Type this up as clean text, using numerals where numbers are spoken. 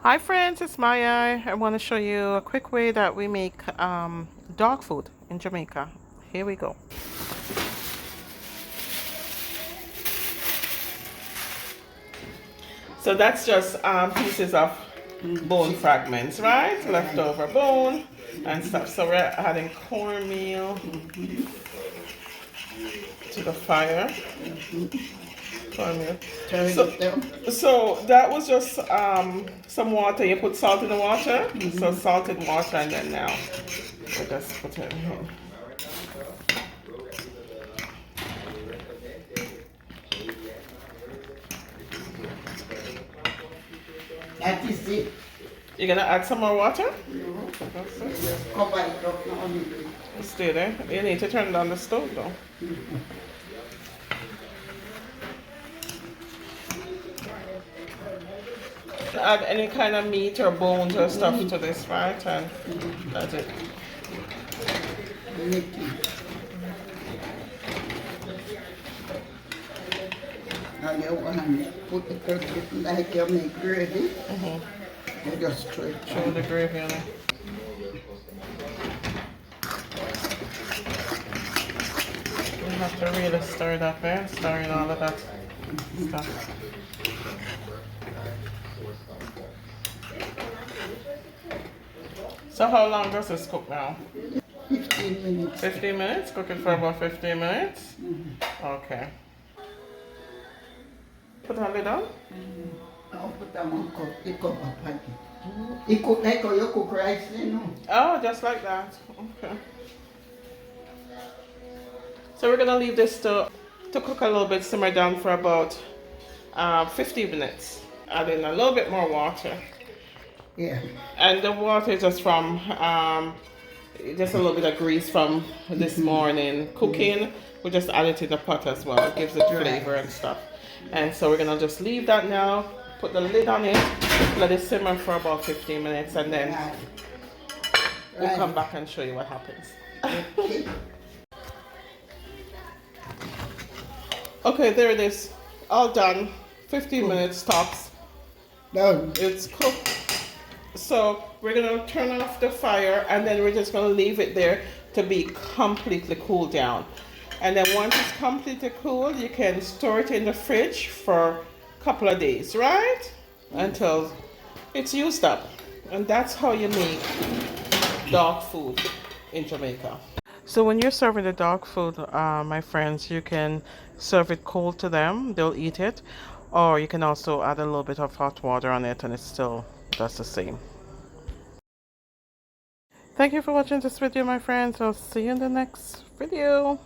Hi friends, it's Maya. I want to show you a quick way that we make dog food in Jamaica. Here we go. So that's just pieces of bone fragments, right? Leftover bone and stuff. So we're adding cornmeal to the fire. Cornmeal. So that was just some water. You put salt in the water. So salt in water, and then now we just put it in. That is it. You're gonna add some more water? Just cover it up now. Stay there. You need to turn down the stove though. Add any kind of meat or bones or stuff to this, right? And that's it. Now you want to put the turkey like you make gravy. You just throw it Show the gravy on it. You have to really stir it up, eh? Stirring all of that stuff. So how long does this cook now? 15 minutes. 15 minutes? Cooking for about 15 minutes? Okay. Put a lid on? I'll put that one cup, the cup of patty. You cook like how you cook rice, you know. Oh, just like that. Okay. So we're gonna leave this to cook a little bit, simmer down for about 15 minutes. Add in a little bit more water. Yeah. And the water is just from just a little bit of grease from this morning cooking. We just add it in the pot as well. It gives it flavor and stuff. And so we're gonna just leave that now. Put the lid on it. Let it simmer for about 15 minutes, and then we'll come back and show you what happens. Okay, there it is. All done. 15 minutes tops. Done. It's cooked. So we're gonna turn off the fire, and then we're just gonna leave it there to be completely cooled down. And then once it's completely cool, you can store it in the fridge for a couple of days, right? Until it's used up. And that's how you make dog food in Jamaica. So when you're serving the dog food, my friends, you can serve it cold to them. They'll eat it. Or you can also add a little bit of hot water on it, and it still does the same. Thank you for watching this video, my friends. I'll see you in the next video.